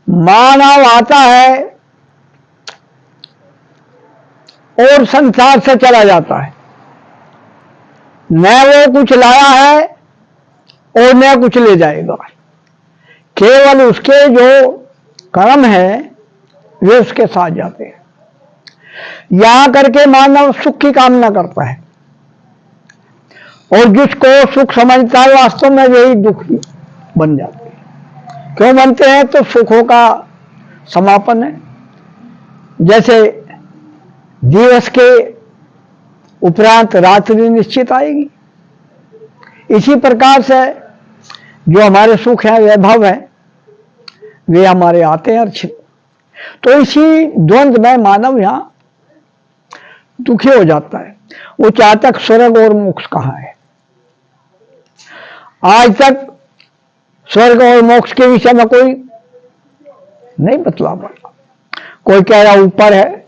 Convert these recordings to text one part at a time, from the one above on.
मानव आता है और संसार से चला जाता है, न वो कुछ लाया है और न कुछ ले जाएगा। केवल उसके जो कर्म है वे उसके साथ जाते हैं। यहां करके मानव सुख की कामना करता है, और जिसको सुख समझता है वास्तव में यही दुखी बन जाते हैं। क्यों बनते हैं? तो सुखों का समापन है। जैसे दिवस के उपरांत रात्रि निश्चित आएगी, इसी प्रकार से जो हमारे सुख है, वैभव है, वे हमारे आते हैं अर्चित। तो इसी द्वंद्व में मानव यहां दुखी हो जाता है। वो चाहता है स्वर्ग और मोक्ष कहाँ है। आज तक स्वर्ग और मोक्ष के विषय में कोई नहीं बतला पाता। कोई कह रहा ऊपर है,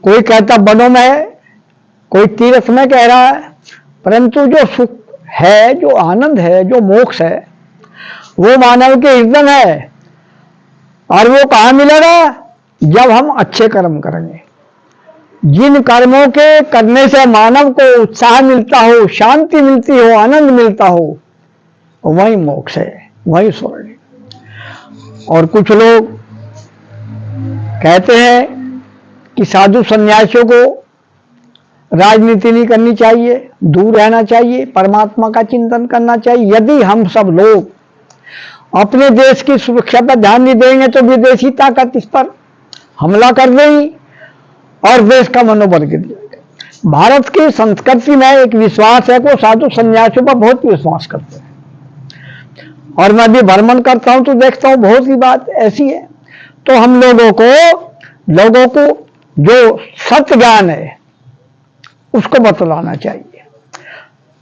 कोई कहता वनों में है, कोई तीर्थ में कह रहा है, परंतु जो सुख है, जो आनंद है, जो मोक्ष है, वो मानव के हृदय में है। और वो कहाँ मिलेगा? जब हम अच्छे कर्म करेंगे। जिन कर्मों के करने से मानव को उत्साह मिलता हो, शांति मिलती हो, आनंद मिलता हो, वही मोक्ष है, वही स्वर्ग है। और कुछ लोग कहते हैं कि साधु सन्यासियों को राजनीति नहीं करनी चाहिए, दूर रहना चाहिए, परमात्मा का चिंतन करना चाहिए। यदि हम सब लोग अपने देश की सुरक्षा पर ध्यान नहीं देंगे तो विदेशी ताकत इस पर हमला कर देगी और देश का मनोबल गिर जाएगा। भारत की संस्कृति में एक विश्वास है कि साधु सन्यासियों पर बहुत विश्वास करते हैं, और मैं भी भ्रमण करता हूं तो देखता हूं बहुत सी बात ऐसी है। तो हम लोगों को जो सत्य ज्ञान है उसको बतलाना चाहिए।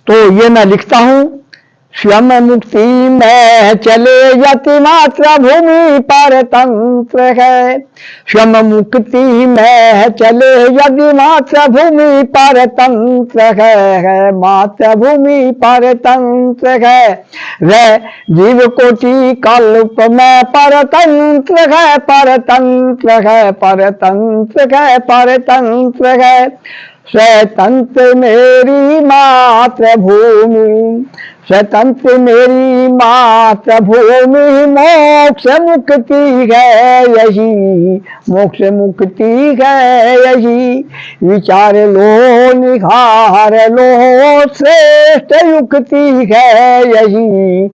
तो ये मैं लिखता हूं, स्वयं मुक्ति में चले यति मात्र भूमि पर तंत्र है। स्वयं मुक्ति में चले यदि मात्र भूमि पर तंत्र है, मात्र भूमि पर तंत्र है। वह जीव कोटि कल्प में परतंत्र है, परतंत्र है, परतंत्र है, परतंत्र है। स्वतंत्र मेरी मातृभूमि, स्वतंत्र मेरी मातृभूमि, मोक्ष मुक्ति है यही, मोक्ष मुक्ति है यही। विचार लो निखार लो, श्रेष्ठ युक्ति है यही,